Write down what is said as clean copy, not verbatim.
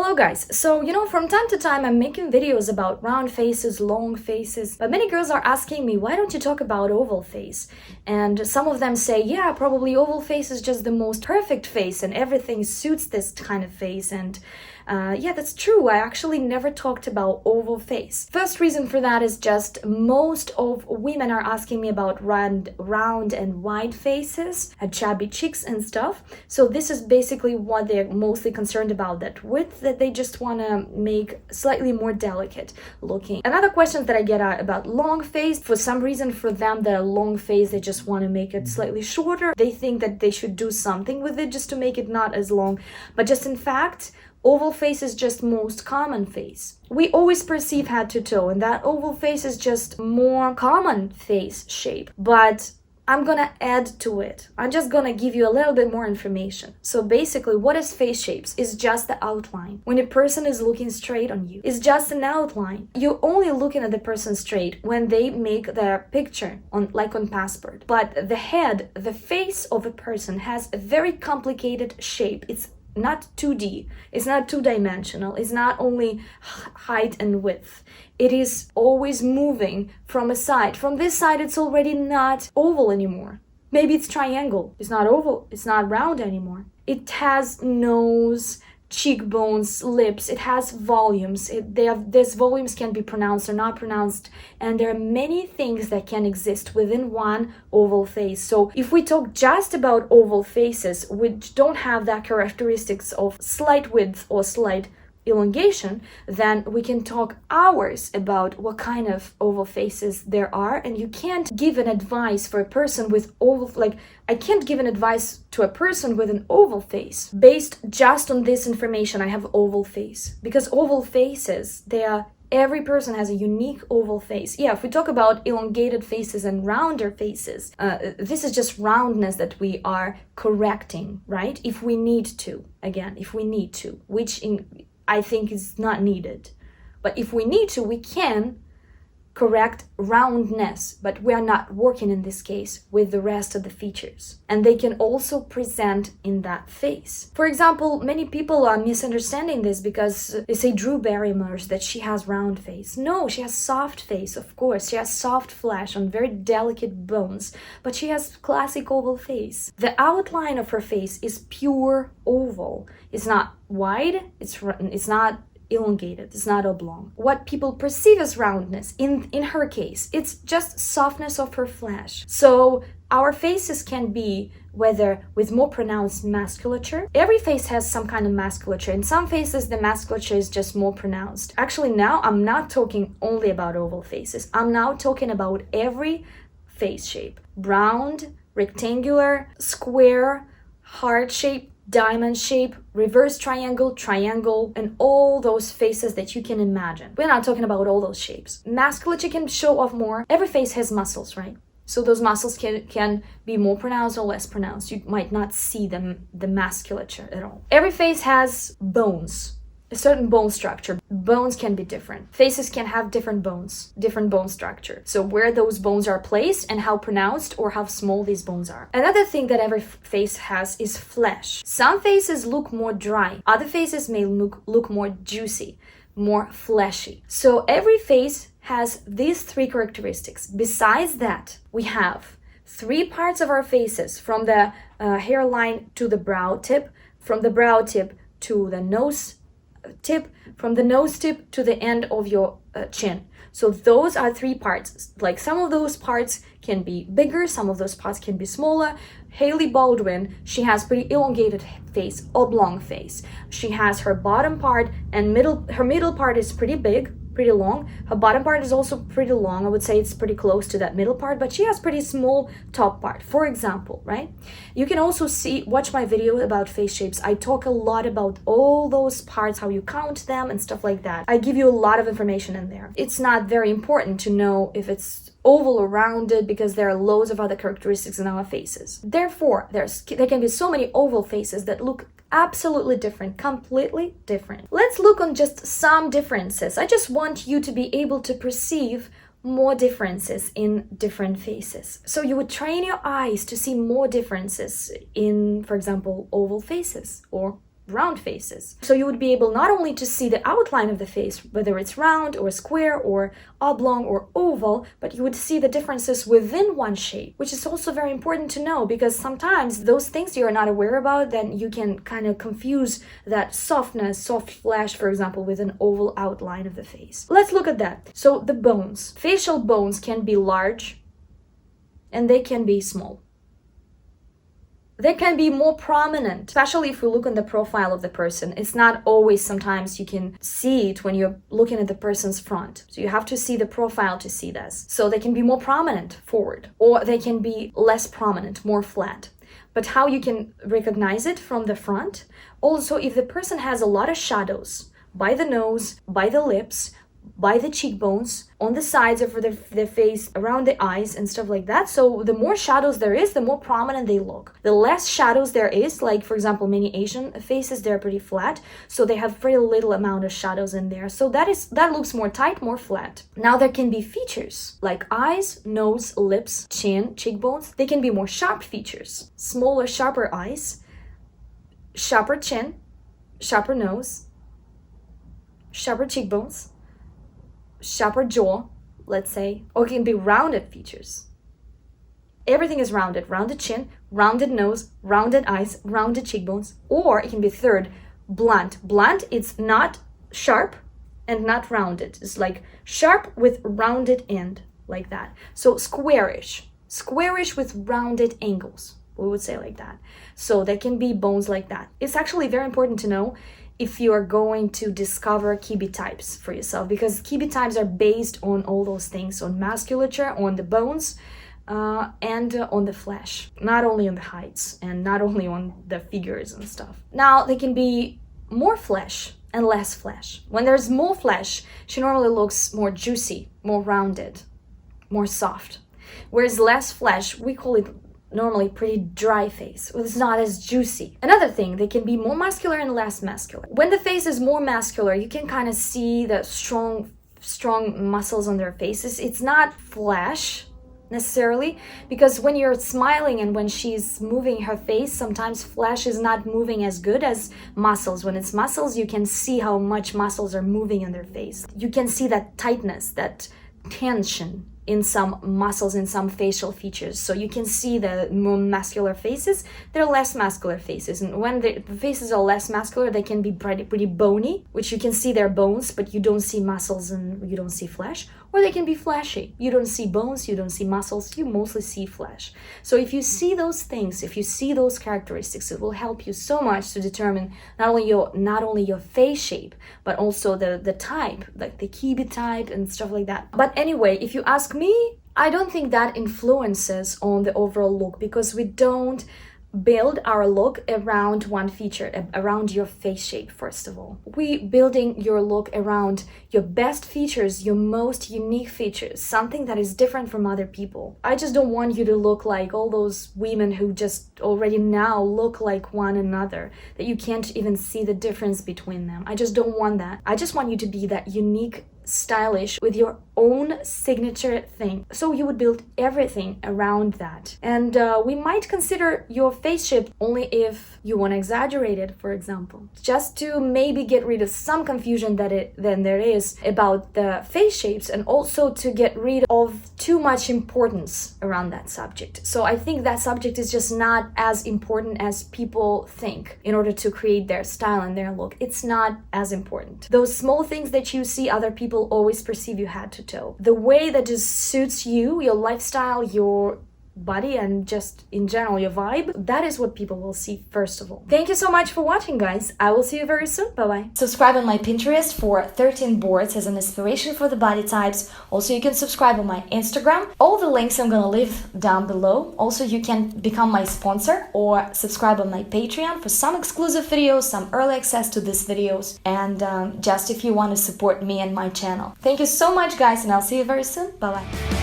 Hello guys, so from time to time I'm making videos about round faces, long faces, but many girls are asking me, why don't you talk about oval face? And some of them say, yeah, probably oval face is just the most perfect face and everything suits this kind of face. And yeah, that's true. I actually never talked about oval face. First reason for that is just most of women are asking me about round and wide faces, chubby cheeks and stuff. So this is basically what they're mostly concerned about, that width that they just want to make slightly more delicate looking. Another question that I get about long face, for some reason for them, the long face, they just want to make it slightly shorter. They think that they should do something with it just to make it not as long, but just in fact, oval face is just most common face. We always perceive head to toe, and that oval face is just more common face shape. But I'm gonna add to it. I'm just gonna give you a little bit more information. So basically, what is face shapes? Is just the outline. When a person is looking straight on you, it's just an outline. You're only looking at the person straight when they make their picture like on passport. But the head, the face of a person has a very complicated shape. It's not 2D, it's not two-dimensional, it's not only height and width. It is always moving from a side. From this side, it's already not oval anymore. Maybe it's triangle, it's not oval, it's not round anymore. It has nose, cheekbones, lips, it has volumes. These volumes can be pronounced or not pronounced, and there are many things that can exist within one oval face. So if we talk just about oval faces which don't have that characteristics of slight width or slight elongation, then we can talk hours about what kind of oval faces there are. And you can't give an advice for a person with oval, like I can't give an advice to a person with an oval face based just on this information. I have oval face, because oval faces, every person has a unique oval face. Yeah, if we talk about elongated faces and rounder faces, this is just roundness that we are correcting, right? If we need to, again, if we need to, which I think is not needed. But if we need to, we can correct roundness, but we are not working in this case with the rest of the features. And they can also present in that face. For example, many people are misunderstanding this because they say Drew Barrymore's that she has round face. No, she has soft face, of course. She has soft flesh on very delicate bones, but she has classic oval face. The outline of her face is pure oval. It's not wide, it's not elongated, it's not oblong. What people perceive as roundness, in her case, it's just softness of her flesh. So our faces can be whether with more pronounced musculature. Every face has some kind of musculature. In some faces, the musculature is just more pronounced. Actually, now I'm not talking only about oval faces. I'm now talking about every face shape. Round, rectangular, square, heart shape, diamond shape, reverse triangle, and all those faces that you can imagine. We're not talking about all those shapes. Musculature can show off more. Every face has muscles, right? So those muscles can be more pronounced or less pronounced. You might not see the musculature at all. Every face has bones, a certain bone structure. Bones can be different. Faces can have different bones, different bone structure. So where those bones are placed and how pronounced or how small these bones are. Another thing that every face has is flesh. Some faces look more dry. Other faces may look more juicy, more fleshy. So every face has these three characteristics. Besides that, we have three parts of our faces, from the hairline to the brow tip, from the brow tip to the nose tip, from the nose tip to the end of your chin. So those are three parts. Like some of those parts can be bigger, some of those parts can be smaller. Hailey Baldwin, she has pretty elongated face, oblong face. She has her bottom part and her middle part is pretty big, pretty long. Her bottom part is also pretty long. I would say it's pretty close to that middle part, but she has pretty small top part, for example, right? You can also watch my video about face shapes. I talk a lot about all those parts, how you count them and stuff like that. I give you a lot of information in there. It's not very important to know if it's oval or rounded because there are loads of other characteristics in our faces. Therefore, there can be so many oval faces that look absolutely different, completely different. Let's look on just some differences. I just want you to be able to perceive more differences in different faces. So you would train your eyes to see more differences in, for example, oval faces or round faces. So you would be able not only to see the outline of the face, whether it's round or square or oblong or oval, but you would see the differences within one shape, which is also very important to know, because sometimes those things you're not aware about, then you can kind of confuse that softness, soft flesh, for example, with an oval outline of the face. Let's look at that. So the bones. Facial bones can be large and they can be small. They can be more prominent, especially if we look on the profile of the person. It's not always, sometimes you can see it when you're looking at the person's front. So you have to see the profile to see this. So they can be more prominent forward, or they can be less prominent, more flat. But how you can recognize it from the front? Also, if the person has a lot of shadows by the nose, by the lips, by the cheekbones, on the sides of the face, around the eyes and stuff like that. So the more shadows there is, the more prominent they look. The less shadows there is, like for example, many Asian faces, they're pretty flat. So they have very little amount of shadows in there. So that looks more tight, more flat. Now there can be features like eyes, nose, lips, chin, cheekbones. They can be more sharp features. Smaller, sharper eyes, sharper chin, sharper nose, sharper cheekbones, sharper jaw, let's say, or it can be rounded features. Everything is rounded. Rounded chin, rounded nose, rounded eyes, rounded cheekbones. Or it can be third, blunt. Blunt, it's not sharp and not rounded. It's like sharp with rounded end, like that. So squarish. Squarish with rounded angles. We would say like that. So there can be bones like that. It's actually very important to know if you are going to discover kibi types for yourself, because kibi types are based on all those things, on musculature, on the bones, and on the flesh, not only on the heights and not only on the figures and stuff. Now, they can be more flesh and less flesh. When there's more flesh, she normally looks more juicy, more rounded, more soft. Whereas less flesh, we call it normally pretty dry face. It's not as juicy. Another thing, they can be more muscular and less muscular. When the face is more muscular, you can kind of see the strong muscles on their faces. It's not flesh necessarily, because when you're smiling and when she's moving her face, sometimes flesh is not moving as good as muscles. When it's muscles, you can see how much muscles are moving on their face. You can see that tightness, that tension in some muscles, in some facial features. So you can see the more muscular faces, they're less muscular faces. And when the faces are less muscular, they can be pretty bony, which you can see their bones, but you don't see muscles and you don't see flesh. Or they can be fleshy. You don't see bones, you don't see muscles, you mostly see flesh. So if you see those things, if you see those characteristics, it will help you so much to determine not only your face shape, but also the type, like the kibi type and stuff like that. But anyway, if you ask me, I don't think that influences on the overall look, because we don't build our look around one feature, around your face shape. First of all, we building your look around your best features, your most unique features, something that is different from other people. I just don't want you to look like all those women who just already now look like one another, that you can't even see the difference between them. I just don't want that. I just want you to be that unique, stylish, with your own signature thing. So you would build everything around that. And we might consider your face shape only if you want to exaggerate it, for example, just to maybe get rid of some confusion that then there is about the face shapes, and also to get rid of too much importance around that subject. So I think that subject is just not as important as people think in order to create their style and their look. It's not as important. Those small things that you see other people always perceive you head to toe. The way that just suits you, your lifestyle, your body, and just in general your vibe, that is what people will see first of all. Thank you so much for watching, guys. I will see you very soon. Bye bye. Subscribe on my Pinterest for 13 boards as an inspiration for the body types. Also, you can subscribe on my Instagram. All the links I'm gonna leave down below. Also, you can become my sponsor or subscribe on my Patreon for some exclusive videos, some early access to these videos, and just if you want to support me and my channel. Thank you so much, guys, and I'll see you very soon. Bye bye.